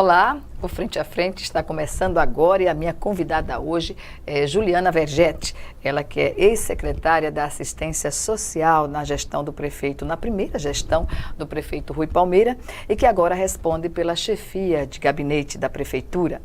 Olá, o Frente a Frente está começando agora e a minha convidada hoje é Juliana Vergetti, ela que é ex-secretária da Assistência Social na gestão do prefeito, na primeira gestão do prefeito Rui Palmeira e que agora responde pela chefia de gabinete da prefeitura.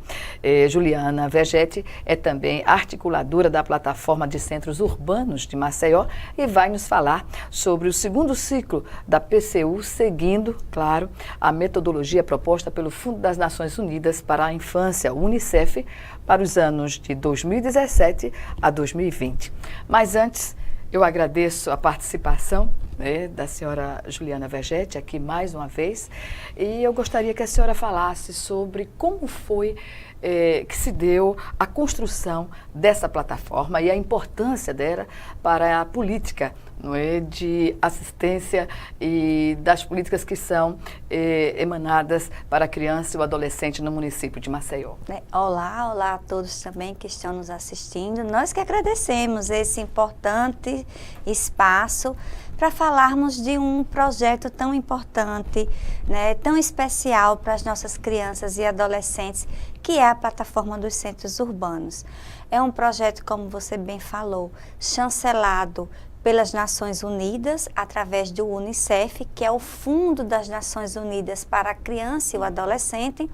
Juliana Vergetti é também articuladora da plataforma de centros urbanos de Maceió e vai nos falar sobre o segundo ciclo da PCU, seguindo, claro, a metodologia proposta pelo Fundo das Nações Unidas para a Infância, UNICEF, para os anos de 2017 a 2020. Mas antes, eu agradeço a participação da senhora Juliana Vergetti aqui mais uma vez e eu gostaria que a senhora falasse sobre como foi que se deu a construção dessa plataforma e a importância dela para a política de assistência e das políticas que são emanadas para a criança e o adolescente no município de Maceió. Olá a todos também que estão nos assistindo. Nós que agradecemos esse importante espaço para falarmos de um projeto tão importante, tão especial para as nossas crianças e adolescentes, que é a plataforma dos centros urbanos. É um projeto, como você bem falou, chancelado pelas Nações Unidas, através do UNICEF, que é o Fundo das Nações Unidas para a Criança e o Adolescente,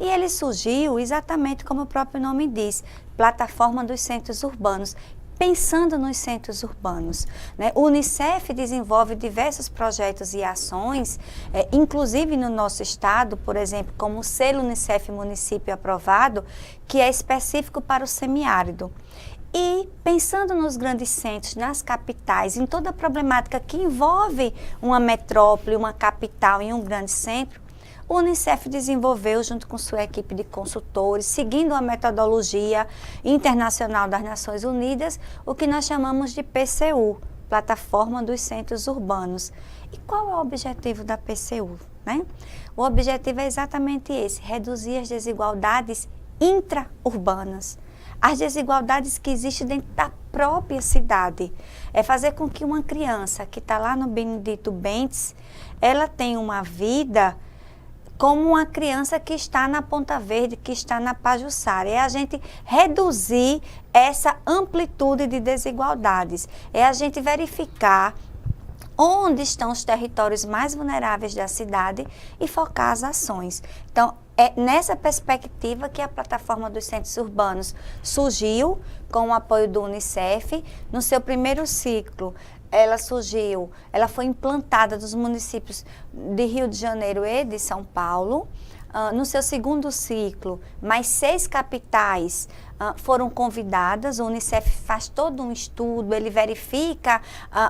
e ele surgiu exatamente como o próprio nome diz, Plataforma dos Centros Urbanos, pensando nos centros urbanos. O UNICEF desenvolve diversos projetos e ações, inclusive no nosso estado, por exemplo, como o selo UNICEF Município Aprovado, que é específico para o semiárido. E pensando nos grandes centros, nas capitais, em toda a problemática que envolve uma metrópole, uma capital e um grande centro, o UNICEF desenvolveu, junto com sua equipe de consultores, seguindo a metodologia internacional das Nações Unidas, o que nós chamamos de PCU, Plataforma dos Centros Urbanos. E qual é o objetivo da PCU? O objetivo é exatamente esse, reduzir as desigualdades intra-urbanas. As desigualdades que existem dentro da própria cidade. É fazer com que uma criança que está lá no Benedito Bentes, ela tenha uma vida como uma criança que está na Ponta Verde, que está na Pajuçara. É a gente reduzir essa amplitude de desigualdades. É a gente verificar onde estão os territórios mais vulneráveis da cidade e focar as ações. Então, é nessa perspectiva que a Plataforma dos Centros Urbanos surgiu com o apoio do UNICEF. No seu primeiro ciclo, ela foi implantada nos municípios de Rio de Janeiro e de São Paulo. No seu segundo ciclo, mais 6 capitais foram convidadas. O UNICEF faz todo um estudo, ele verifica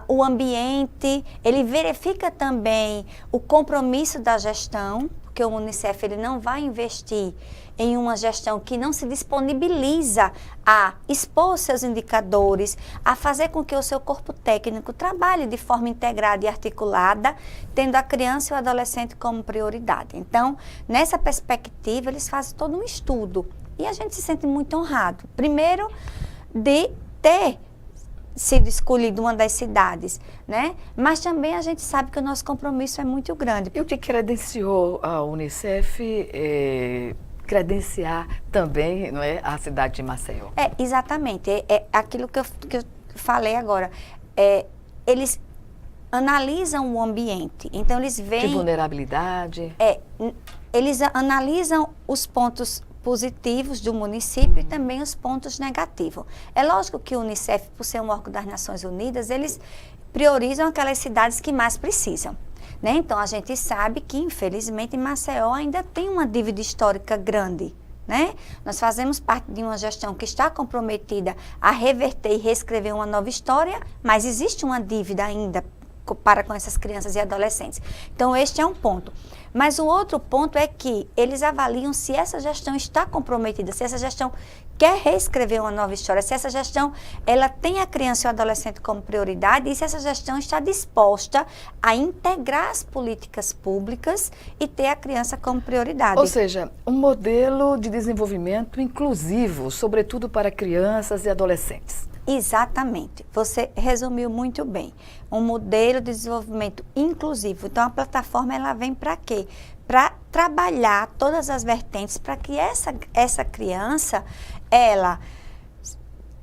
o ambiente, ele verifica também o compromisso da gestão, porque o UNICEF ele não vai investir em uma gestão que não se disponibiliza a expor seus indicadores, a fazer com que o seu corpo técnico trabalhe de forma integrada e articulada, tendo a criança e o adolescente como prioridade. Então, nessa perspectiva, eles fazem todo um estudo e a gente se sente muito honrado. Primeiro, de ter sido escolhido uma das cidades, Mas também a gente sabe que o nosso compromisso é muito grande. E o que credenciou a UNICEF credenciar também, a cidade de Maceió? Exatamente. É aquilo que eu falei agora. Eles analisam o ambiente. Então, eles veem... De vulnerabilidade? Eles analisam os pontos positivos do município e também os pontos negativos. É lógico que o UNICEF, por ser um órgão das Nações Unidas, eles priorizam aquelas cidades que mais precisam. Então, a gente sabe que, infelizmente, Maceió ainda tem uma dívida histórica grande. Nós fazemos parte de uma gestão que está comprometida a reverter e reescrever uma nova história, mas existe uma dívida ainda para com essas crianças e adolescentes. Então, este é um ponto. Mas o outro ponto é que eles avaliam se essa gestão está comprometida, se essa gestão quer reescrever uma nova história, se essa gestão ela tem a criança e o adolescente como prioridade e se essa gestão está disposta a integrar as políticas públicas e ter a criança como prioridade. Ou seja, um modelo de desenvolvimento inclusivo, sobretudo para crianças e adolescentes. Exatamente, você resumiu muito bem. Um modelo de desenvolvimento inclusivo. Então, a plataforma ela vem para quê? Para trabalhar todas as vertentes para que essa criança, ela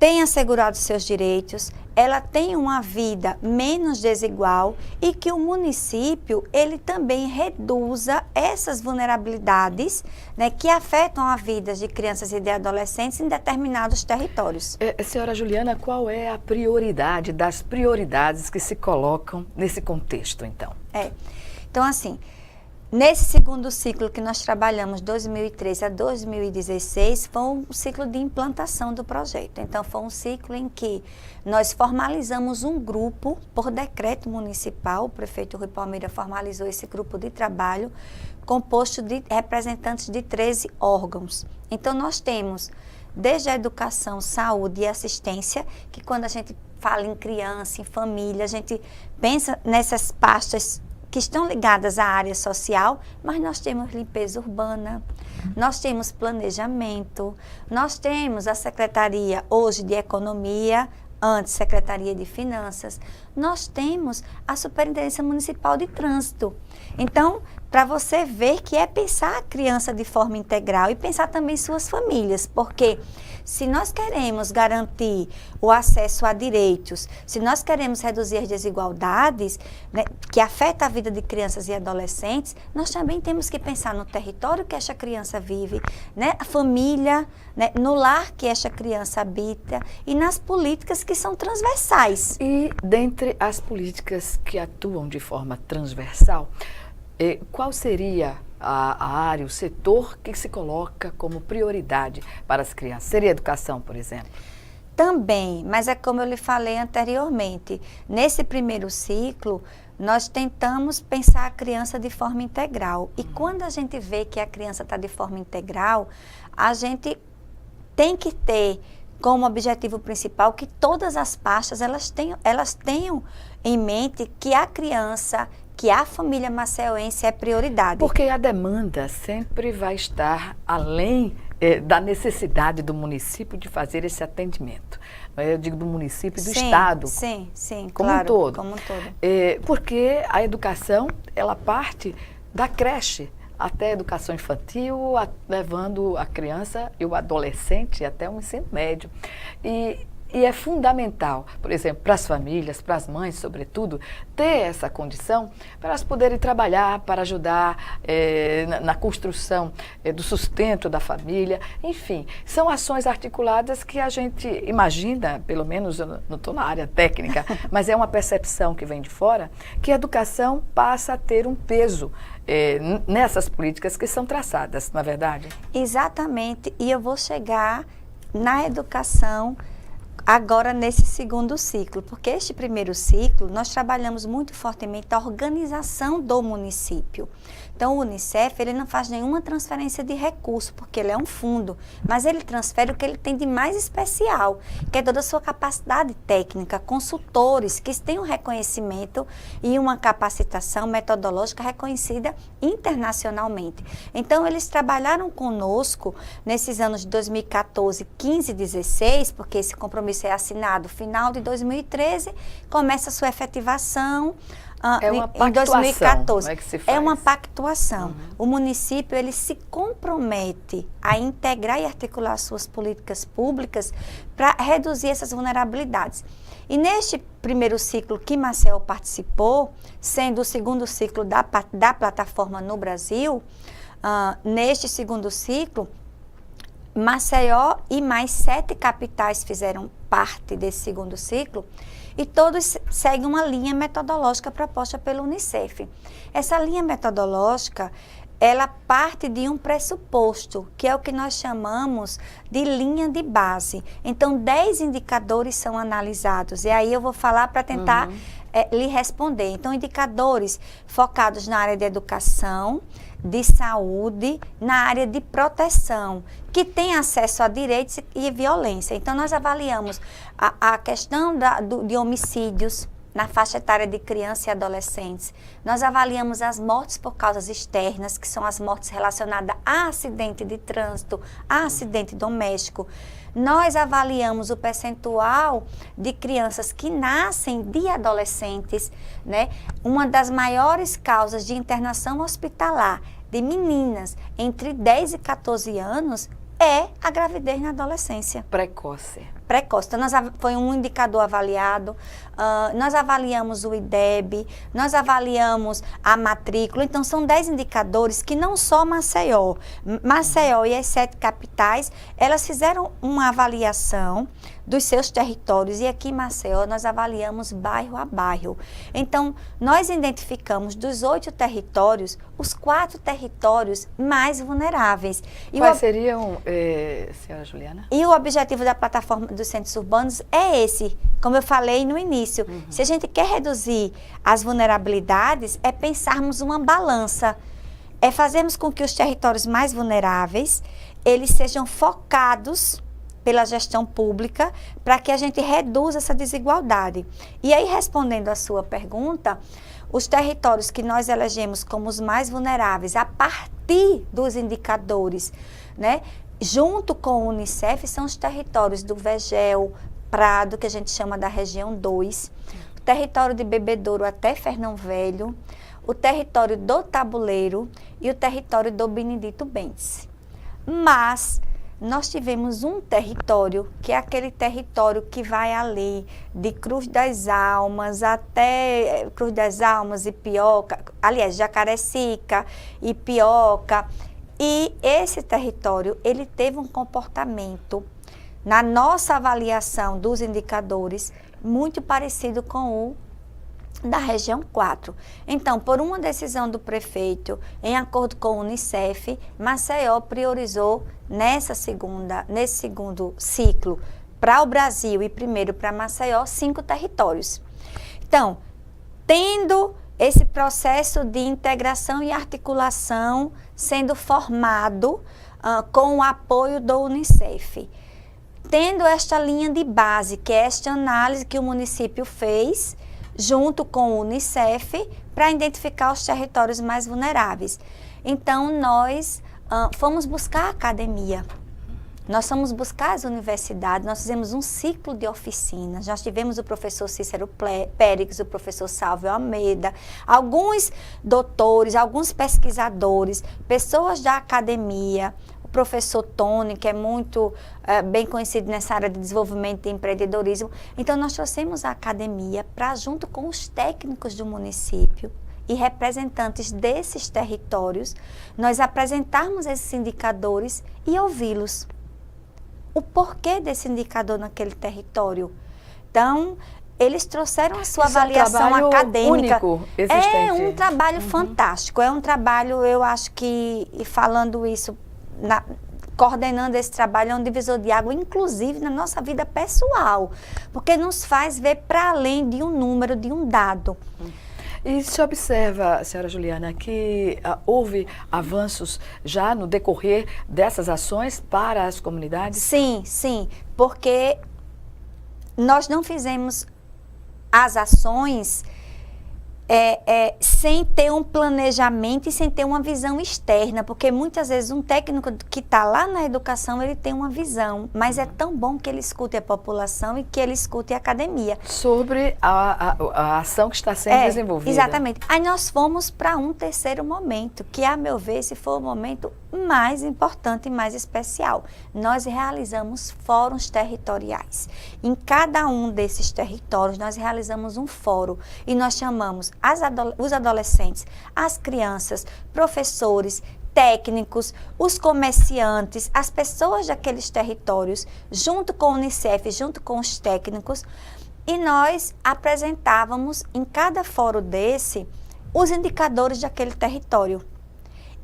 tenha assegurado seus direitos, ela tenha uma vida menos desigual e que o município, ele também reduza essas vulnerabilidades, né, que afetam a vida de crianças e de adolescentes em determinados territórios. Senhora Juliana, qual é a prioridade das prioridades que se colocam nesse contexto, então? Então, assim, nesse segundo ciclo que nós trabalhamos, 2013 a 2016, foi um ciclo de implantação do projeto. Então, foi um ciclo em que nós formalizamos um grupo, por decreto municipal, o prefeito Rui Palmeira formalizou esse grupo de trabalho, composto de representantes de 13 órgãos. Então, nós temos, desde a educação, saúde e assistência, que quando a gente fala em criança, em família, a gente pensa nessas pastas que estão ligadas à área social, mas nós temos limpeza urbana, nós temos planejamento, nós temos a Secretaria hoje de Economia, antes Secretaria de Finanças, nós temos a Superintendência Municipal de Trânsito. Então, para você ver que é pensar a criança de forma integral e pensar também suas famílias, porque se nós queremos garantir o acesso a direitos, se nós queremos reduzir as desigualdades, né, que afetam a vida de crianças e adolescentes, nós também temos que pensar no território que esta criança vive, né, a família, né, no lar que esta criança habita e nas políticas que são transversais. E dentre as políticas que atuam de forma transversal, qual seria a área, o setor que se coloca como prioridade para as crianças? Seria a educação, por exemplo? Também, mas é como eu lhe falei anteriormente, nesse primeiro ciclo, nós tentamos pensar a criança de forma integral. E quando a gente vê que a criança está de forma integral, a gente tem que ter como objetivo principal que todas as pastas elas tenham em mente que a criança, que a família maceuense é prioridade. Porque a demanda sempre vai estar além da necessidade do município de fazer esse atendimento. Eu digo do município e do Estado. Sim, como claro, um todo. como um todo. Porque a educação, ela parte da creche até a educação infantil, levando a criança e o adolescente até o ensino médio. E é fundamental, por exemplo, para as famílias, para as mães, sobretudo, ter essa condição para elas poderem trabalhar, para ajudar na construção do sustento da família. Enfim, são ações articuladas que a gente imagina, pelo menos eu não estou na área técnica, mas é uma percepção que vem de fora, que a educação passa a ter um peso nessas políticas que são traçadas, não é verdade? Exatamente, e eu vou chegar na educação agora nesse segundo ciclo, porque este primeiro ciclo nós trabalhamos muito fortemente a organização do município. Então o Unicef, ele não faz nenhuma transferência de recurso, porque ele é um fundo, mas ele transfere o que ele tem de mais especial, que é toda a sua capacidade técnica, consultores que têm um reconhecimento e uma capacitação metodológica reconhecida internacionalmente. Então eles trabalharam conosco nesses anos de 2014, 15 e 16, porque esse compromisso é assinado final de 2013, começa a sua efetivação em 2014. Como é que se faz? É uma pactuação. O município, ele se compromete a integrar e articular suas políticas públicas para reduzir essas vulnerabilidades. E neste primeiro ciclo que Maceió participou, sendo o segundo ciclo da plataforma no Brasil, neste segundo ciclo, Maceió e mais 7 capitais fizeram parte desse segundo ciclo e todos seguem uma linha metodológica proposta pelo Unicef. Essa linha metodológica, ela parte de um pressuposto, que é o que nós chamamos de linha de base. Então, 10 indicadores são analisados, e aí eu vou falar para tentar lhe responder. Então, indicadores focados na área de educação, de saúde, na área de proteção, que tem acesso a direitos e violência. Então, nós avaliamos a questão de homicídios na faixa etária de crianças e adolescentes. Nós avaliamos as mortes por causas externas, que são as mortes relacionadas a acidente de trânsito, a acidente doméstico. Nós avaliamos o percentual de crianças que nascem de adolescentes, né? Uma das maiores causas de internação hospitalar de meninas entre 10 e 14 anos é a gravidez na adolescência. Precoce. Precoce. Então, foi um indicador avaliado, nós avaliamos o IDEB, nós avaliamos a matrícula, então são 10 indicadores que não só Maceió e as 7 capitais, elas fizeram uma avaliação dos seus territórios e aqui em Maceió nós avaliamos bairro a bairro. Então, nós identificamos dos 8 territórios, os 4 territórios mais vulneráveis. Quais seriam, senhora Juliana? E o objetivo da plataforma dos centros urbanos é esse, como eu falei no início. Se a gente quer reduzir as vulnerabilidades, é pensarmos uma balança, é fazermos com que os territórios mais vulneráveis, eles sejam focados pela gestão pública, para que a gente reduza essa desigualdade. E aí, respondendo à sua pergunta, os territórios que nós elegemos como os mais vulneráveis, a partir dos indicadores, né, junto com o Unicef, são os territórios do Vegel, Prado, que a gente chama da região 2, o território de Bebedouro até Fernão Velho, o território do Tabuleiro e o território do Benedito Bentes. Mas nós tivemos um território, que é aquele território que vai ali de Cruz das Almas até Cruz das Almas e Pioca, aliás, Jacarecica e Pioca. E esse território, ele teve um comportamento, na nossa avaliação dos indicadores, muito parecido com o da região 4. Então, por uma decisão do prefeito, em acordo com o Unicef, Maceió priorizou nesse segundo ciclo para o Brasil e primeiro para Maceió 5 territórios. Então, tendo esse processo de integração e articulação sendo formado com o apoio do Unicef, tendo esta linha de base, que é esta análise que o município fez junto com o Unicef, para identificar os territórios mais vulneráveis. Então, nós fomos buscar a academia, nós fomos buscar as universidades, nós fizemos um ciclo de oficinas, nós tivemos o professor Cícero Périx, o professor Salvio Almeida, alguns doutores, alguns pesquisadores, pessoas da academia, professor Tony, que é muito bem conhecido nessa área de desenvolvimento e empreendedorismo. Então, nós trouxemos a academia para, junto com os técnicos do município e representantes desses territórios, nós apresentarmos esses indicadores e ouvi-los. O porquê desse indicador naquele território. Então, eles trouxeram a sua avaliação acadêmica. Único, existente. É um trabalho fantástico, é um trabalho, eu acho que, e falando isso, coordenando esse trabalho, é um divisor de água, inclusive na nossa vida pessoal, porque nos faz ver para além de um número, de um dado. E se observa, senhora Juliana, que houve avanços já no decorrer dessas ações para as comunidades? Sim, sim, porque nós não fizemos as ações sem ter um planejamento e sem ter uma visão externa, porque muitas vezes um técnico que está lá na educação, ele tem uma visão, mas é tão bom que ele escute a população e que ele escute a academia. Sobre a ação que está sendo desenvolvida. Exatamente. Aí nós fomos para um terceiro momento, que a meu ver, esse foi o momento mais importante e mais especial. Nós realizamos fóruns territoriais. Em cada um desses territórios, nós realizamos um fórum e nós chamamos os adolescentes, as crianças, professores, técnicos, os comerciantes, as pessoas daqueles territórios, junto com o Unicef, junto com os técnicos, e nós apresentávamos em cada fórum desse os indicadores daquele território.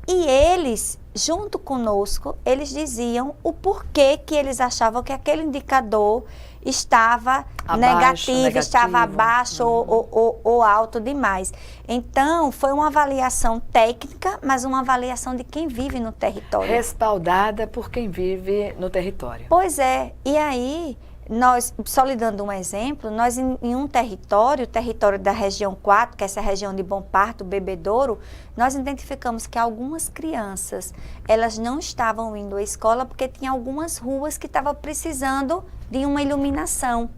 E eles, junto conosco, eles diziam o porquê que eles achavam que aquele indicador estava negativo, estava abaixo ou alto demais. Então, foi uma avaliação técnica, mas uma avaliação de quem vive no território. Respaldada por quem vive no território. Pois é, e aí, nós, só lhe dando um exemplo, nós em um território, o território da região 4, que é essa região de Bom Parto, Bebedouro, nós identificamos que algumas crianças, elas não estavam indo à escola porque tinha algumas ruas que estavam precisando de uma iluminação.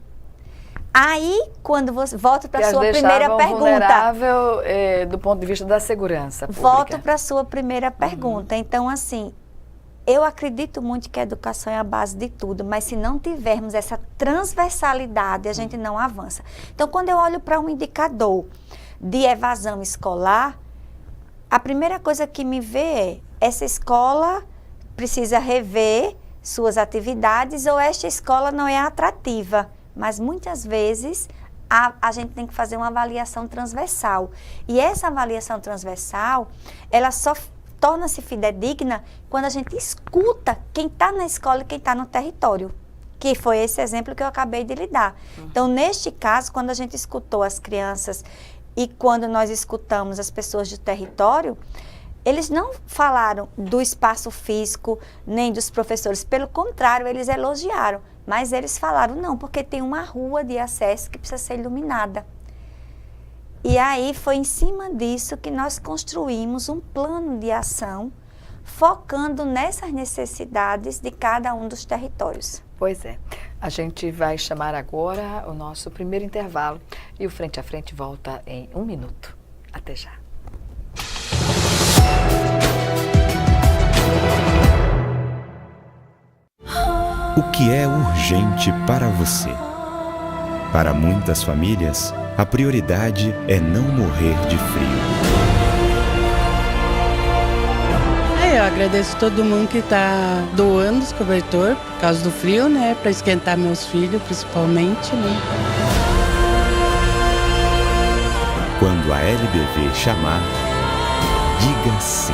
Aí, quando você volta para a sua as primeira deixavam pergunta. vulnerável do ponto de vista da segurança pública. Volto para a sua primeira pergunta. Então, assim, eu acredito muito que a educação é a base de tudo, mas se não tivermos essa transversalidade, a gente não avança. Então, quando eu olho para um indicador de evasão escolar, a primeira coisa que me vê é: essa escola precisa rever suas atividades ou esta escola não é atrativa. Mas muitas vezes a gente tem que fazer uma avaliação transversal. E essa avaliação transversal, ela só torna-se fidedigna quando a gente escuta quem está na escola e quem está no território. Que foi esse exemplo que eu acabei de lhe dar. Então, neste caso, quando a gente escutou as crianças e quando nós escutamos as pessoas do território, eles não falaram do espaço físico, nem dos professores. Pelo contrário, eles elogiaram. Mas eles falaram, não, porque tem uma rua de acesso que precisa ser iluminada. E aí foi em cima disso que nós construímos um plano de ação, focando nessas necessidades de cada um dos territórios. Pois é. A gente vai chamar agora o nosso primeiro intervalo e o Frente a Frente volta em 1 minuto. Até já. O que é urgente para você? Para muitas famílias, a prioridade é não morrer de frio. Eu agradeço todo mundo que está doando os cobertor por causa do frio, né? Para esquentar meus filhos, principalmente, né? Quando a LBV chamar, diga sim.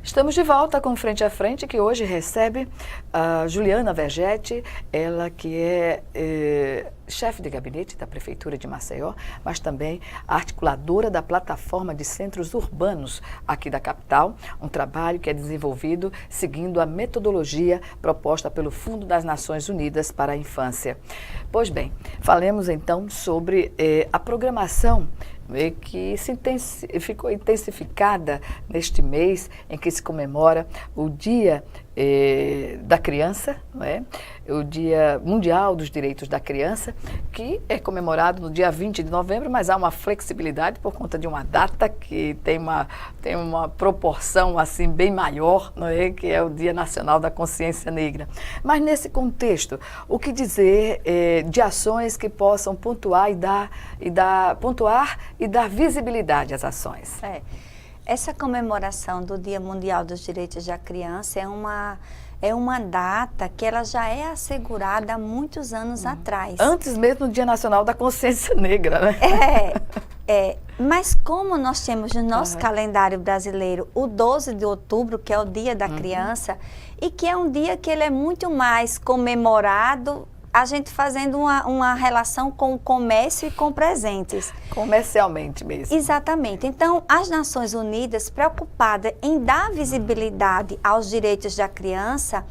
Estamos de volta com Frente a Frente, que hoje recebe a Juliana Vergetti, ela que é chefe de gabinete da Prefeitura de Maceió, mas também articuladora da plataforma de centros urbanos aqui da capital, um trabalho que é desenvolvido seguindo a metodologia proposta pelo Fundo das Nações Unidas para a Infância. Pois bem, falemos então sobre a programação que ficou intensificada neste mês em que se comemora o Dia da Criança, não é? O Dia Mundial dos Direitos da Criança, que é comemorado no dia 20 de novembro, mas há uma flexibilidade por conta de uma data que tem uma proporção assim bem maior, não é? Que é o Dia Nacional da Consciência Negra. Mas nesse contexto, o que dizer de ações que possam pontuar e dar visibilidade às ações? Essa comemoração do Dia Mundial dos Direitos da Criança é uma data que ela já é assegurada há muitos anos atrás. Antes mesmo do Dia Nacional da Consciência Negra, né? Mas como nós temos no nosso calendário brasileiro o 12 de outubro, que é o Dia da Criança, e que é um dia que ele é muito mais comemorado, a gente fazendo uma relação com o comércio e com presentes. Comercialmente mesmo. Exatamente. Então, as Nações Unidas, preocupada em dar visibilidade aos direitos da criança,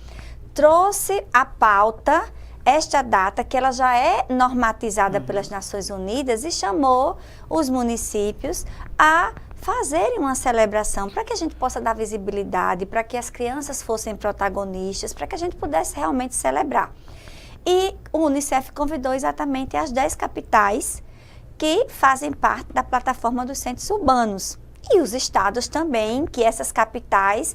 trouxe à pauta esta data, que ela já é normatizada pelas Nações Unidas, e chamou os municípios a fazerem uma celebração para que a gente possa dar visibilidade, para que as crianças fossem protagonistas, para que a gente pudesse realmente celebrar. E o Unicef convidou exatamente as 10 capitais que fazem parte da plataforma dos centros urbanos. E os estados também, que essas capitais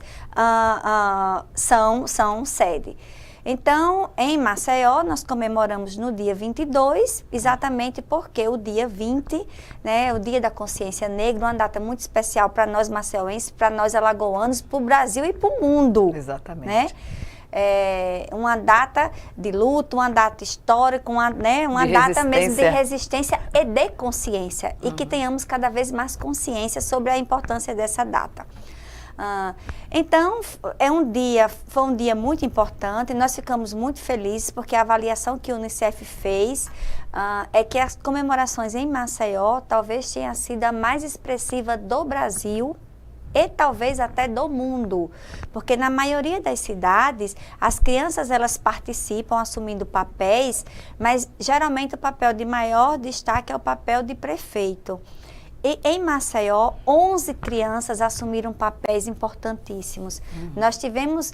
são sede. Então, em Maceió, nós comemoramos no dia 22, exatamente porque o dia 20, né, o Dia da Consciência Negra, uma data muito especial para nós maceioenses, para nós alagoanos, para o Brasil e para o mundo. Exatamente. Né? uma data de luto, uma data histórica, uma data mesmo de resistência e de consciência. E que tenhamos cada vez mais consciência sobre a importância dessa data. Então, foi um dia muito importante, nós ficamos muito felizes porque a avaliação que o Unicef fez é que as comemorações em Maceió talvez tenha sido a mais expressiva do Brasil e talvez até do mundo, porque na maioria das cidades, as crianças elas participam assumindo papéis, mas geralmente o papel de maior destaque é o papel de prefeito. E em Maceió, 11 crianças assumiram papéis importantíssimos. Nós tivemos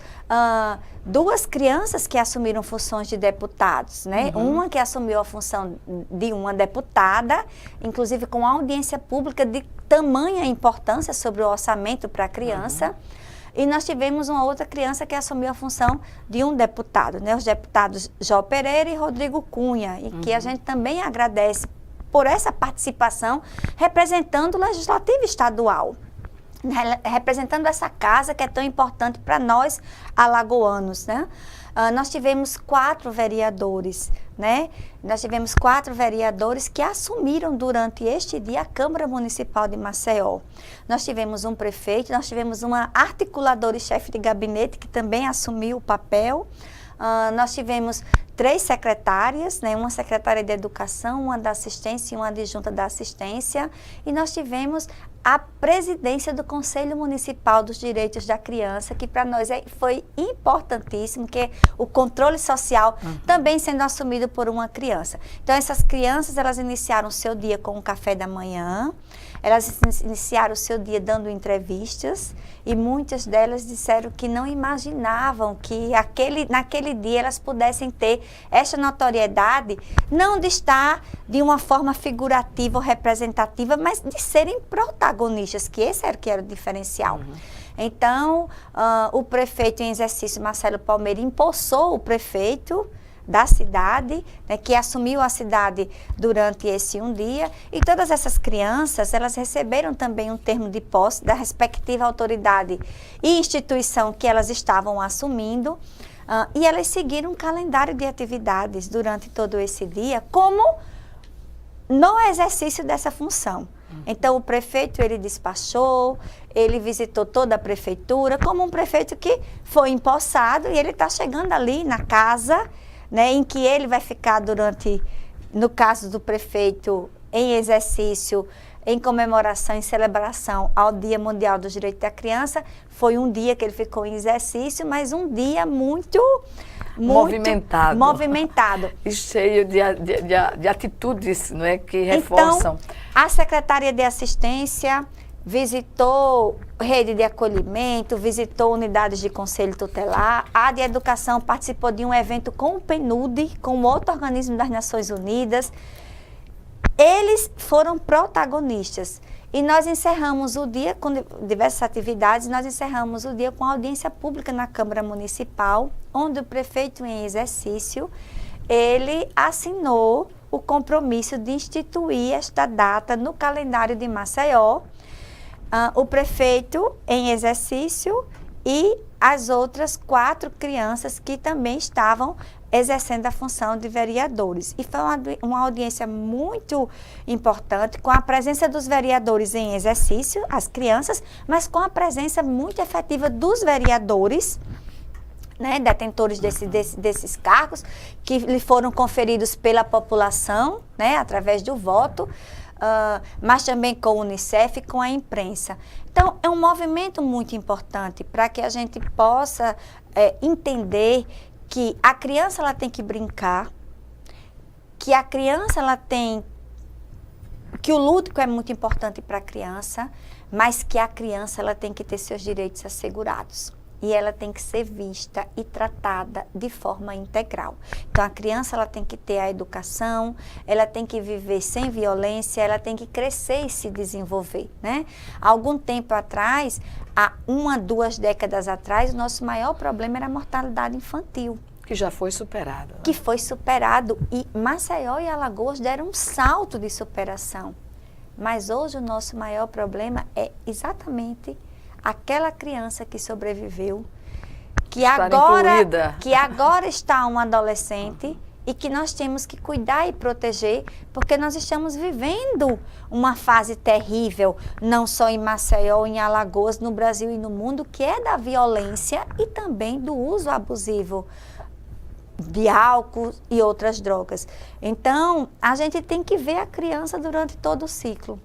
2 crianças que assumiram funções de deputados, né? Uma que assumiu a função de uma deputada, inclusive com audiência pública de tamanha importância sobre o orçamento para a criança. E nós tivemos uma outra criança que assumiu a função de um deputado, né? Os deputados Jó Pereira e Rodrigo Cunha, e que a gente também agradece por essa participação, representando o Legislativo Estadual, representando essa casa que é tão importante para nós alagoanos, né? Nós tivemos 4 vereadores, né? Nós tivemos 4 vereadores que assumiram durante este dia a Câmara Municipal de Maceió. Nós tivemos um prefeito, nós tivemos uma articuladora e chefe de gabinete que também assumiu o papel. Nós tivemos 3 secretárias, né? Uma secretária de Educação, uma da Assistência e uma adjunta da Assistência. E nós tivemos a presidência do Conselho Municipal dos Direitos da Criança, que para nós foi importantíssimo, que é o controle social também sendo assumido por uma criança. Então, essas crianças, elas iniciaram o seu dia com um café da manhã, elas iniciaram o seu dia dando entrevistas e muitas delas disseram que não imaginavam que naquele dia elas pudessem ter esta notoriedade, não de estar de uma forma figurativa ou representativa, mas de serem protagonistas, que esse era que era o diferencial. Então, o prefeito em exercício, Marcelo Palmeira, empossou o prefeito da cidade, né, que assumiu a cidade durante esse um dia, e todas essas crianças, elas receberam também um termo de posse da respectiva autoridade e instituição que elas estavam assumindo, e elas seguiram um calendário de atividades durante todo esse dia, como no exercício dessa função. Então, o prefeito, ele despachou, ele visitou toda a prefeitura, como um prefeito que foi empossado, e ele está chegando ali na casa, né, em que ele vai ficar durante, no caso do prefeito, em exercício, em comemoração, em celebração ao Dia Mundial dos Direitos da Criança. Foi um dia que ele ficou em exercício, mas um dia muito movimentado. E cheio de atitudes, não é, que reforçam. Então, a Secretaria de Assistência visitou rede de acolhimento, visitou unidades de conselho tutelar. A de Educação participou de um evento com o PNUD, com outro organismo das Nações Unidas. Eles foram protagonistas. E nós encerramos o dia com diversas atividades, nós encerramos o dia com audiência pública na Câmara Municipal, onde o prefeito em exercício, ele assinou o compromisso de instituir esta data no calendário de Maceió. O prefeito em exercício e as outras 4 crianças que também estavam exercendo a função de vereadores. E foi uma audiência muito importante, com a presença dos vereadores em exercício, as crianças, mas com a presença muito efetiva dos vereadores, né, detentores desses cargos, que lhe foram conferidos pela população, né, através do voto, mas também com o Unicef e com a imprensa. Então, é um movimento muito importante para que a gente possa entender que a criança ela tem que brincar, que a criança ela tem, que o lúdico é muito importante para a criança, mas que a criança ela tem que ter seus direitos assegurados. E ela tem que ser vista e tratada de forma integral. Então, a criança ela tem que ter a educação, ela tem que viver sem violência, ela tem que crescer e se desenvolver, né? Há algum tempo atrás, há 2 décadas atrás, o nosso maior problema era a mortalidade infantil. Que já foi superado. Né? Que foi superado. E Maceió e Alagoas deram um salto de superação. Mas hoje o nosso maior problema é exatamente aquela criança que sobreviveu que agora está um adolescente e que nós temos que cuidar e proteger, porque nós estamos vivendo uma fase terrível, não só em Maceió, em Alagoas, no Brasil e no mundo, que é da violência e também do uso abusivo de álcool e outras drogas. Então, a gente tem que ver a criança durante todo o ciclo.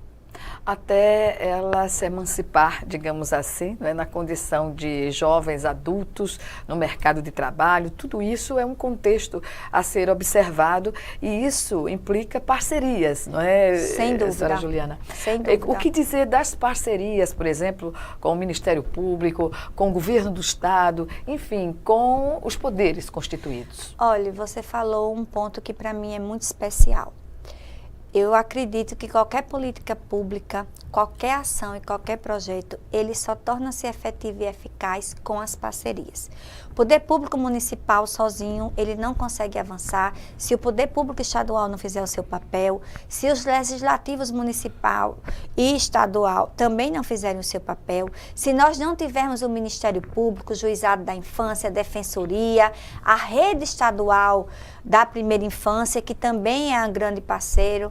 Até ela se emancipar, digamos assim, né, na condição de jovens adultos, no mercado de trabalho, tudo isso é um contexto a ser observado e isso implica parcerias, não é, Sem dúvida. Senhora Juliana? Sem dúvida. O que dizer das parcerias, por exemplo, com o Ministério Público, com o governo do Estado, enfim, com os poderes constituídos? Olha, você falou um ponto que para mim é muito especial. Eu acredito que qualquer política pública, qualquer ação e qualquer projeto, ele só torna-se efetivo e eficaz com as parcerias. O poder público municipal sozinho, ele não consegue avançar se o poder público estadual não fizer o seu papel, se os legislativos municipal e estadual também não fizerem o seu papel, se nós não tivermos o Ministério Público, o Juizado da Infância, a Defensoria, a rede estadual da primeira infância, que também é um grande parceiro,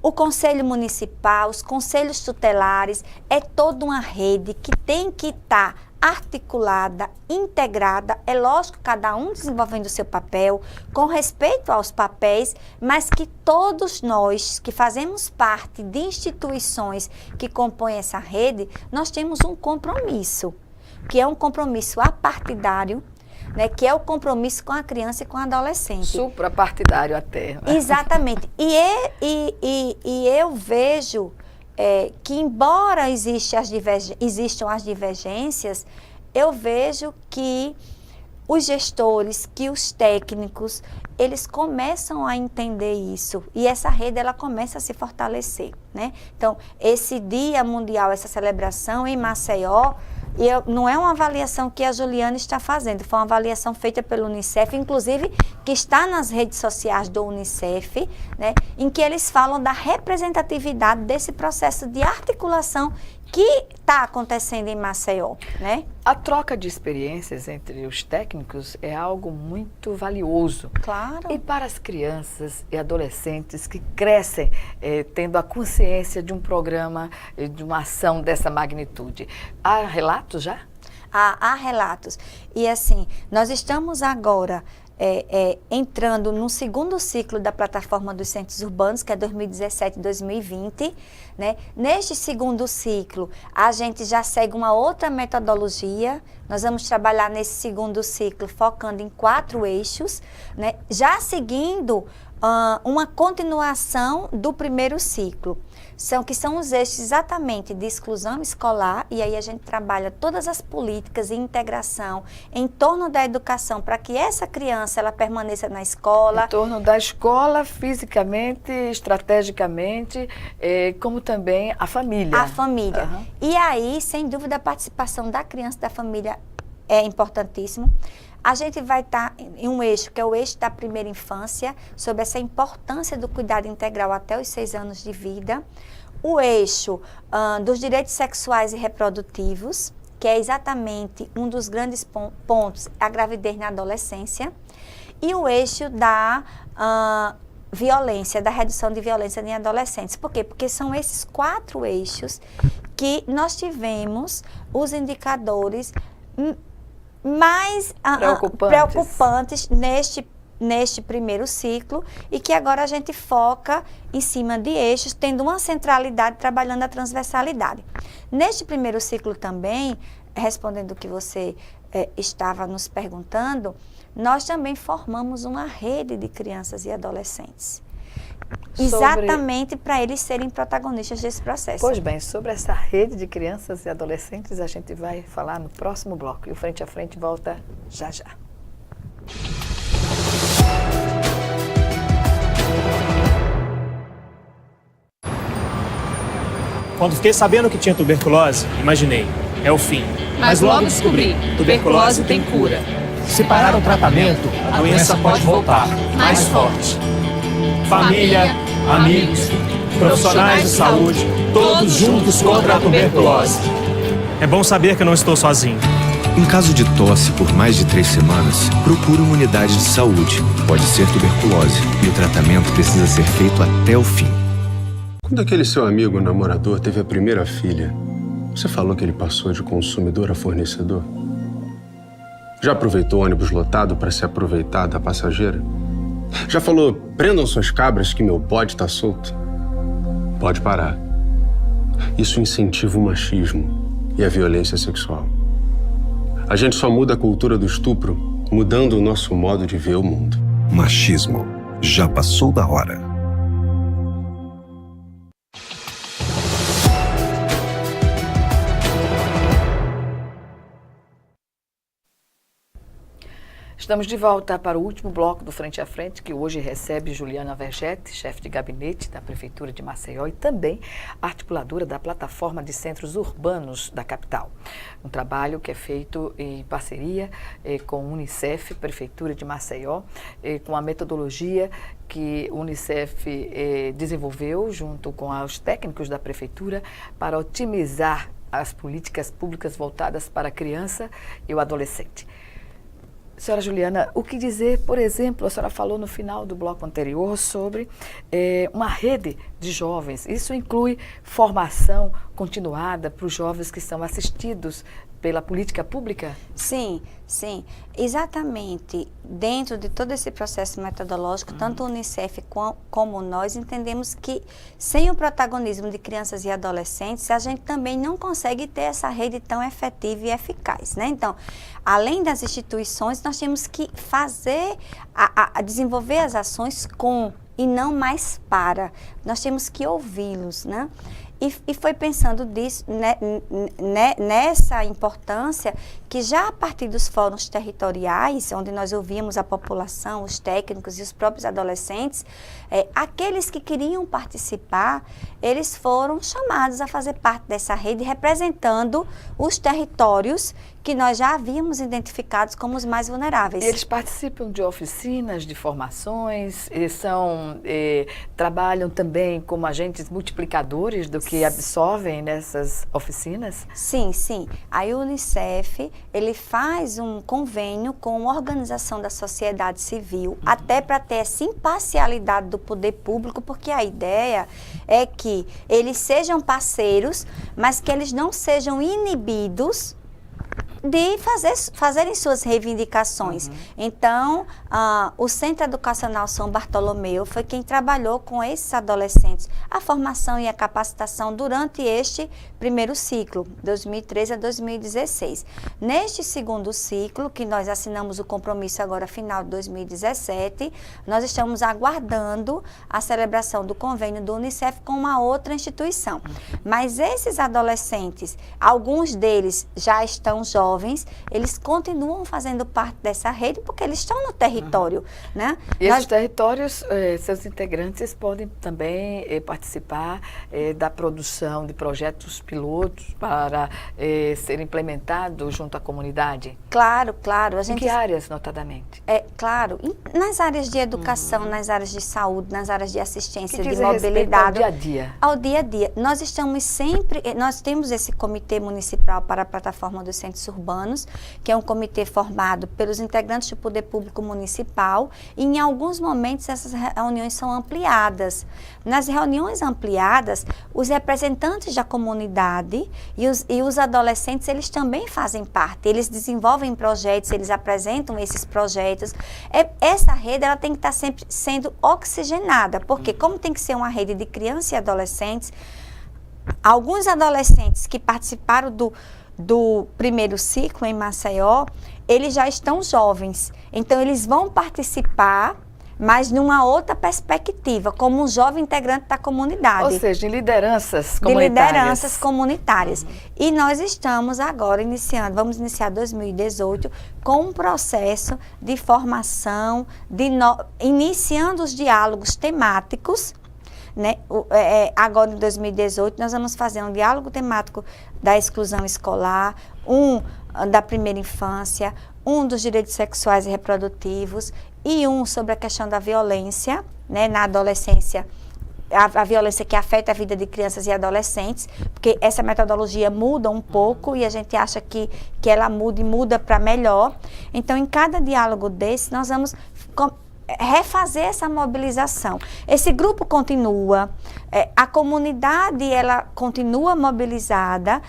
o Conselho Municipal, os conselhos tutelares, é toda uma rede que tem que estar articulada, integrada, é lógico, cada um desenvolvendo o seu papel, com respeito aos papéis, mas que todos nós que fazemos parte de instituições que compõem essa rede, nós temos um compromisso, que é um compromisso apartidário, né, que é o compromisso com a criança e com o adolescente. Suprapartidário até. Né? Exatamente. E eu vejo que, embora existam as divergências, eu vejo que os gestores, que os técnicos, eles começam a entender isso. E essa rede, ela começa a se fortalecer, né? Então, esse Dia Mundial, essa celebração em Maceió, não é uma avaliação que a Juliana está fazendo, foi uma avaliação feita pelo Unicef, inclusive que está nas redes sociais do Unicef, né, em que eles falam da representatividade desse processo de articulação que está acontecendo em Maceió, né? A troca de experiências entre os técnicos é algo muito valioso. Claro. E para as crianças e adolescentes que crescem tendo a consciência de um programa, de uma ação dessa magnitude. Há relatos já? Há relatos. E assim, nós estamos agora entrando no segundo ciclo da plataforma dos centros urbanos, que é 2017-2020, né? Neste segundo ciclo, a gente já segue uma outra metodologia. Nós vamos trabalhar nesse segundo ciclo focando em 4 eixos, né? Já seguindo uma continuação do primeiro ciclo. Que são os eixos exatamente de exclusão escolar, e aí a gente trabalha todas as políticas de integração em torno da educação para que essa criança ela permaneça na escola. Em torno da escola, fisicamente, estrategicamente, como também a família. A família. Uhum. E aí, sem dúvida, a participação da criança e da família é importantíssimo. A gente vai estar em um eixo, que é o eixo da primeira infância, sobre essa importância do cuidado integral até os 6 anos de vida. O eixo dos direitos sexuais e reprodutivos, que é exatamente um dos grandes pontos, a gravidez na adolescência. E o eixo da violência, da redução de violência em adolescentes. Por quê? Porque são esses 4 eixos que nós tivemos os indicadores mais preocupantes neste primeiro ciclo, e que agora a gente foca em cima de eixos, tendo uma centralidade, trabalhando a transversalidade. Neste primeiro ciclo também, respondendo o que você estava nos perguntando, nós também formamos uma rede de crianças e adolescentes. Exatamente para eles serem protagonistas desse processo. Pois bem, sobre essa rede de crianças e adolescentes a gente vai falar no próximo bloco. E o Frente a Frente volta já já. Quando fiquei sabendo que tinha tuberculose, imaginei, é o fim. Mas logo descobri, tuberculose tem cura. Se parar o tratamento, a doença pode voltar, mais forte. Família, amigos, profissionais de saúde, todos juntos contra a tuberculose. É bom saber que eu não estou sozinho. Em caso de tosse por mais de 3 semanas, procure uma unidade de saúde. Pode ser tuberculose e o tratamento precisa ser feito até o fim. Quando aquele seu amigo namorador teve a primeira filha, você falou que ele passou de consumidor a fornecedor? Já aproveitou o ônibus lotado para se aproveitar da passageira? Já falou, prendam suas cabras que meu bode tá solto? Pode parar. Isso incentiva o machismo e a violência sexual. A gente só muda a cultura do estupro mudando o nosso modo de ver o mundo. Machismo. Já passou da hora. Estamos de volta para o último bloco do Frente a Frente, que hoje recebe Juliana Vergete, chefe de gabinete da Prefeitura de Maceió e também articuladora da Plataforma de Centros Urbanos da capital. Um trabalho que é feito em parceria com o Unicef, Prefeitura de Maceió, com a metodologia que o Unicef desenvolveu junto com os técnicos da Prefeitura para otimizar as políticas públicas voltadas para a criança e o adolescente. Senhora Juliana, o que dizer, por exemplo, a senhora falou no final do bloco anterior sobre uma rede de jovens. Isso inclui formação continuada para os jovens que são assistidos pela política pública? Sim, sim. Exatamente. Dentro de todo esse processo metodológico, tanto o Unicef como nós entendemos que sem o protagonismo de crianças e adolescentes, a gente também não consegue ter essa rede tão efetiva e eficaz, né? Então, além das instituições, nós temos que fazer, desenvolver as ações com e não mais para. Nós temos que ouvi-los, né? E foi pensando disso, nessa importância que já a partir dos fóruns territoriais, onde nós ouvíamos a população, os técnicos e os próprios adolescentes, aqueles que queriam participar, eles foram chamados a fazer parte dessa rede, representando os territórios que nós já havíamos identificados como os mais vulneráveis. Eles participam de oficinas, de formações, trabalham também como agentes multiplicadores do que absorvem nessas oficinas? Sim, sim. A Unicef, ele faz um convênio com a organização da sociedade civil, até para ter essa imparcialidade do poder público, porque a ideia é que eles sejam parceiros, mas que eles não sejam inibidos de fazerem suas reivindicações. Então, o Centro Educacional São Bartolomeu foi quem trabalhou com esses adolescentes a formação e a capacitação durante este primeiro ciclo, 2013 a 2016. Neste segundo ciclo, que nós assinamos o compromisso agora final de 2017, nós estamos aguardando a celebração do convênio do Unicef com uma outra instituição. Mas esses adolescentes, alguns deles já estão jovens, eles continuam fazendo parte dessa rede porque eles estão no território, né? E esses territórios, seus integrantes podem também participar da produção de projetos pilotos para ser implementados junto à comunidade? Claro, claro. Em que áreas, notadamente? Claro, nas áreas de educação, nas áreas de saúde, nas áreas de assistência, que de mobilidade. Ao dia a dia. Ao dia a dia. Nós estamos sempre, nós temos esse comitê municipal para a plataforma dos centros urbanos, que é um comitê formado pelos integrantes do poder público municipal, e em alguns momentos essas reuniões são ampliadas. Nas reuniões ampliadas, os representantes da comunidade e os adolescentes, eles também fazem parte, eles desenvolvem projetos, eles apresentam esses projetos. Essa rede, ela tem que estar sempre sendo oxigenada, porque como tem que ser uma rede de crianças e adolescentes, alguns adolescentes que participaram do primeiro ciclo em Maceió, eles já estão jovens, então eles vão participar, mas numa outra perspectiva, como um jovem integrante da comunidade. Ou seja, de lideranças comunitárias. De lideranças comunitárias. E nós estamos agora vamos iniciar 2018 com um processo de formação, iniciando os diálogos temáticos, né? Agora, em 2018, nós vamos fazer um diálogo temático da exclusão escolar, da primeira infância, dos direitos sexuais e reprodutivos e sobre a questão da violência, né, na adolescência a violência que afeta a vida de crianças e adolescentes, porque essa metodologia muda um pouco e a gente acha que ela muda e muda para melhor. Então, em cada diálogo desse, nós vamos refazer essa mobilização. Esse grupo continua, a comunidade ela continua mobilizada,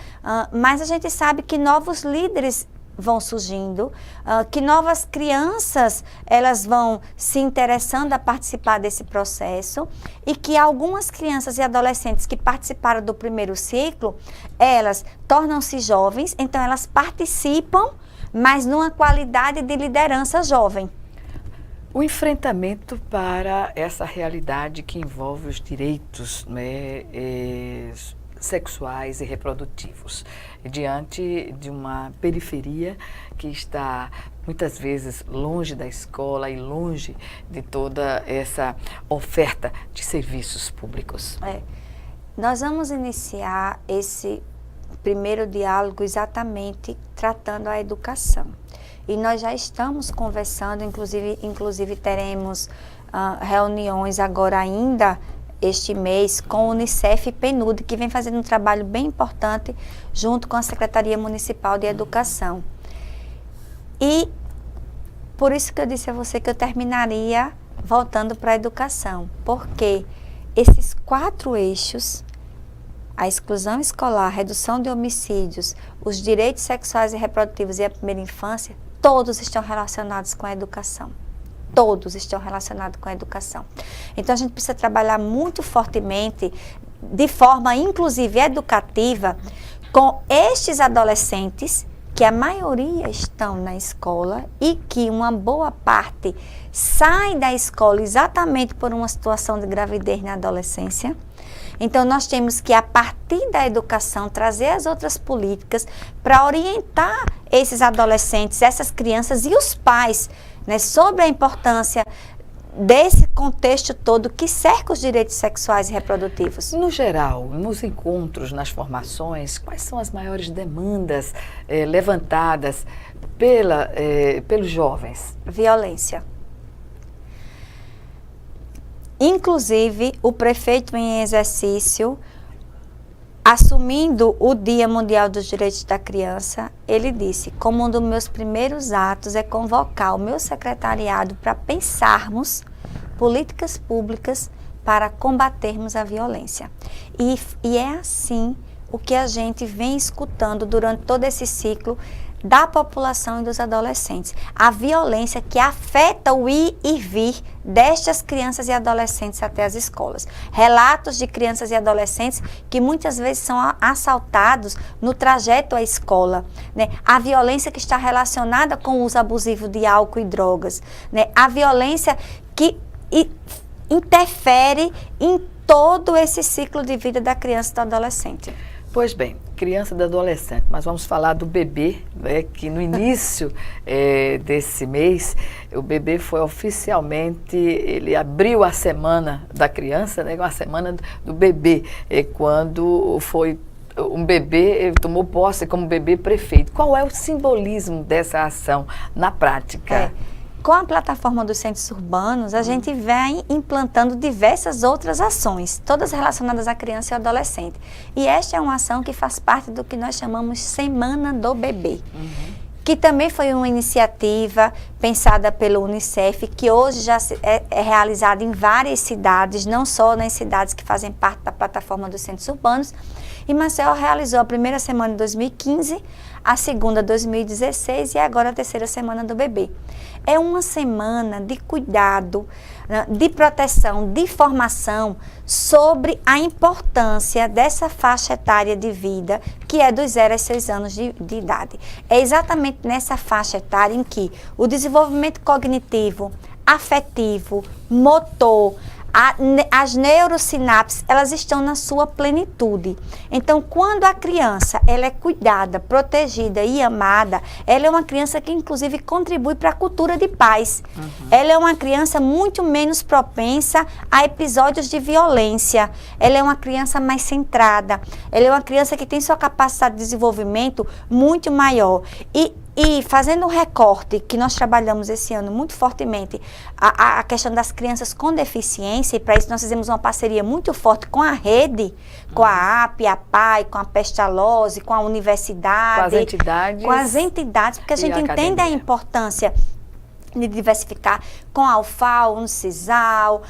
mas a gente sabe que novos líderes vão surgindo, que novas crianças elas vão se interessando a participar desse processo e que algumas crianças e adolescentes que participaram do primeiro ciclo, elas tornam-se jovens, então elas participam, mas numa qualidade de liderança jovem. O enfrentamento para essa realidade que envolve os direitos, né, sexuais e reprodutivos, diante de uma periferia que está muitas vezes longe da escola e longe de toda essa oferta de serviços públicos. Nós vamos iniciar esse primeiro diálogo exatamente tratando a educação. E nós já estamos conversando, inclusive teremos reuniões agora ainda este mês com o Unicef e PNUD, que vem fazendo um trabalho bem importante junto com a Secretaria Municipal de Educação. E por isso que eu disse a você que eu terminaria voltando para a educação, porque esses 4 eixos, a exclusão escolar, a redução de homicídios, os direitos sexuais e reprodutivos e a primeira infância, todos estão relacionados com a educação. Todos estão relacionados com a educação. Então, a gente precisa trabalhar muito fortemente, de forma inclusive educativa, com estes adolescentes, que a maioria estão na escola e que uma boa parte sai da escola exatamente por uma situação de gravidez na adolescência. Então, nós temos que, a partir da educação, trazer as outras políticas para orientar esses adolescentes, essas crianças e os pais, né, sobre a importância desse contexto todo que cerca os direitos sexuais e reprodutivos. No geral, nos encontros, nas formações, quais são as maiores demandas levantadas pelos jovens? Violência. Inclusive, o prefeito em exercício, assumindo o Dia Mundial dos Direitos da Criança, ele disse, como um dos meus primeiros atos é convocar o meu secretariado para pensarmos políticas públicas para combatermos a violência. E é assim o que a gente vem escutando durante todo esse ciclo da população e dos adolescentes. A violência que afeta o ir e vir destas crianças e adolescentes até as escolas. Relatos de crianças e adolescentes que muitas vezes são assaltados no trajeto à escola, né? A violência que está relacionada com o uso abusivo de álcool e drogas, né? A violência que interfere em todo esse ciclo de vida da criança e do adolescente. Pois bem, criança e do adolescente, mas vamos falar do bebê, né, que no início desse mês, o bebê foi oficialmente, ele abriu a semana da criança, né, a semana do bebê, quando foi um bebê, ele tomou posse como bebê prefeito. Qual é o simbolismo dessa ação na prática? Com a plataforma dos centros urbanos, a gente vem implantando diversas outras ações, todas relacionadas à criança e ao adolescente. E esta é uma ação que faz parte do que nós chamamos Semana do Bebê, que também foi uma iniciativa pensada pelo Unicef, que hoje já é realizada em várias cidades, não só nas cidades que fazem parte da plataforma dos centros urbanos. E Maceió realizou a primeira semana em 2015, a segunda em 2016 e agora a terceira semana do bebê. É uma semana de cuidado, de proteção, de formação sobre a importância dessa faixa etária de vida, que é dos 0 a 6 anos de idade. É exatamente nessa faixa etária em que o desenvolvimento cognitivo, afetivo, motor, as neurosinapses, elas estão na sua plenitude. Então, quando a criança ela é cuidada, protegida e amada, ela é uma criança que, inclusive, contribui para a cultura de paz. Ela é uma criança muito menos propensa a episódios de violência. Ela é uma criança mais centrada. Ela é uma criança que tem sua capacidade de desenvolvimento muito maior. E E fazendo um recorte, que nós trabalhamos esse ano muito fortemente, a questão das crianças com deficiência, e para isso nós fizemos uma parceria muito forte com a rede, com a AP, a PAI, com a Pestalozzi, com a universidade. Com as entidades. Porque a gente entende a importância de diversificar com a UFAL, Uncisal,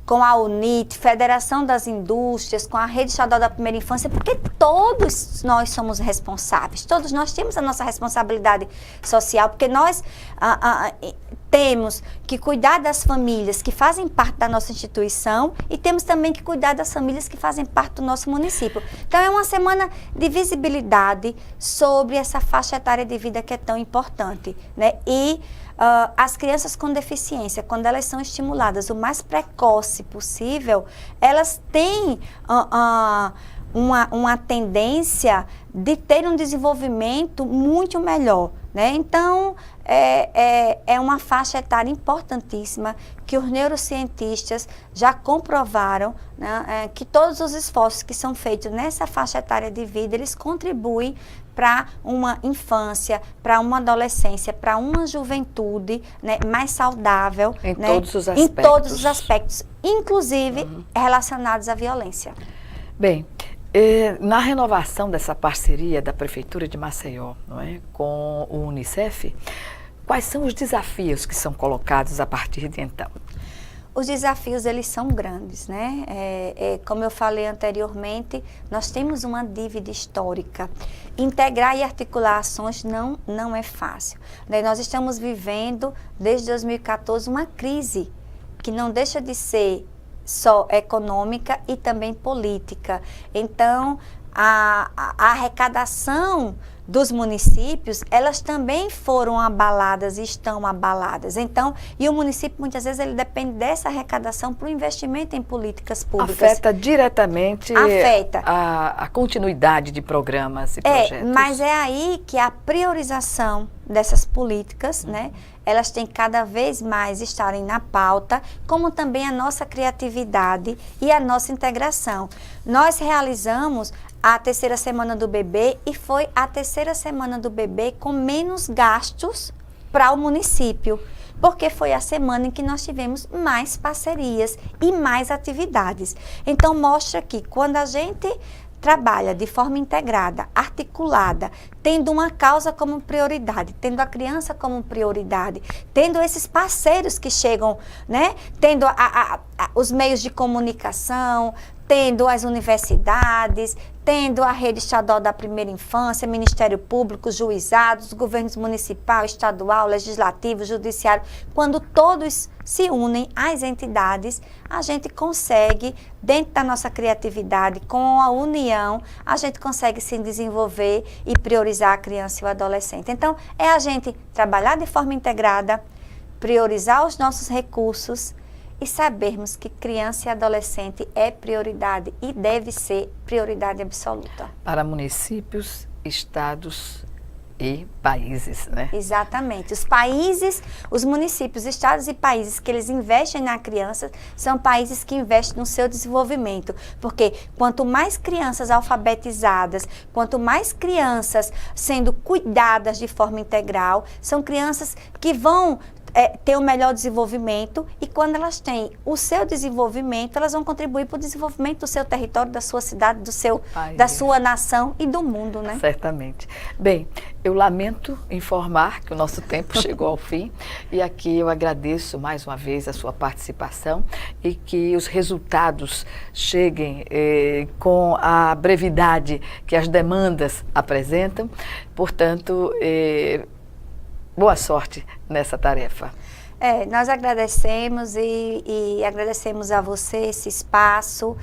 com a UNIT, Federação das Indústrias, com a Rede Estadual da Primeira Infância, porque todos nós somos responsáveis, todos nós temos a nossa responsabilidade social, porque nós temos que cuidar das famílias que fazem parte da nossa instituição e temos também que cuidar das famílias que fazem parte do nosso município. Então é uma semana de visibilidade sobre essa faixa etária de vida que é tão importante, né? E as crianças com deficiência, quando elas são estimuladas o mais precoce possível, elas têm uma tendência de ter um desenvolvimento muito melhor, né? Então, é uma faixa etária importantíssima que os neurocientistas já comprovaram, né, que todos os esforços que são feitos nessa faixa etária de vida, eles contribuem para uma infância, para uma adolescência, para uma juventude, né, mais saudável. Em, né, todos os aspectos. Em todos os aspectos, inclusive relacionados à violência. Bem, na renovação dessa parceria da Prefeitura de Maceió, não é, com o Unicef, quais são os desafios que são colocados a partir de então? Os desafios, eles são grandes, né? Como eu falei anteriormente, nós temos uma dívida histórica. Integrar e articular ações não é fácil. Nós estamos vivendo, desde 2014, uma crise que não deixa de ser só econômica e também política. Então, a arrecadação dos municípios, elas também foram abaladas e estão abaladas. Então, e o município, muitas vezes, ele depende dessa arrecadação para o investimento em políticas públicas. Afeta diretamente a continuidade de programas e projetos. Mas é aí que a priorização dessas políticas, né, elas têm cada vez mais estarem na pauta, como também a nossa criatividade e a nossa integração. Nós realizamos a terceira semana do bebê e foi a terceira semana do bebê com menos gastos para o município, porque foi a semana em que nós tivemos mais parcerias e mais atividades. Então mostra que quando a gente trabalha de forma integrada, articulada, tendo uma causa como prioridade, tendo a criança como prioridade, tendo esses parceiros que chegam, né, tendo os meios de comunicação, tendo as universidades, tendo a Rede Estadual da Primeira Infância, Ministério Público, juizados, governos municipal, estadual, legislativo, judiciário, quando todos se unem às entidades, a gente consegue, dentro da nossa criatividade, com a união, a gente consegue se desenvolver e priorizar a criança e o adolescente. Então, é a gente trabalhar de forma integrada, priorizar os nossos recursos, e sabermos que criança e adolescente é prioridade e deve ser prioridade absoluta. Para municípios, estados e países, né? Exatamente. Os países, os municípios, estados e países que eles investem na criança são países que investem no seu desenvolvimento. Porque quanto mais crianças alfabetizadas, quanto mais crianças sendo cuidadas de forma integral, são crianças que vão ter um melhor desenvolvimento, e quando elas têm o seu desenvolvimento, elas vão contribuir para o desenvolvimento do seu território, da sua cidade, da sua nação e do mundo, né? Certamente. Bem, eu lamento informar que o nosso tempo chegou ao fim, e aqui eu agradeço mais uma vez a sua participação e que os resultados cheguem com a brevidade que as demandas apresentam. Portanto, boa sorte nessa tarefa. Nós agradecemos e agradecemos a você esse espaço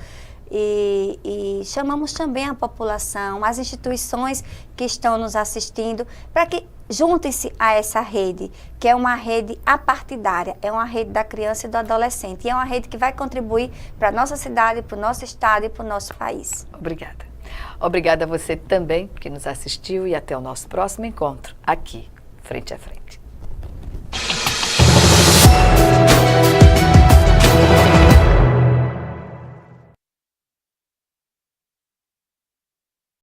e chamamos também a população, as instituições que estão nos assistindo, para que juntem-se a essa rede, que é uma rede apartidária, é uma rede da criança e do adolescente, e é uma rede que vai contribuir para a nossa cidade, para o nosso estado e para o nosso país. Obrigada. Obrigada a você também que nos assistiu, e até o nosso próximo encontro aqui, Frente a Frente.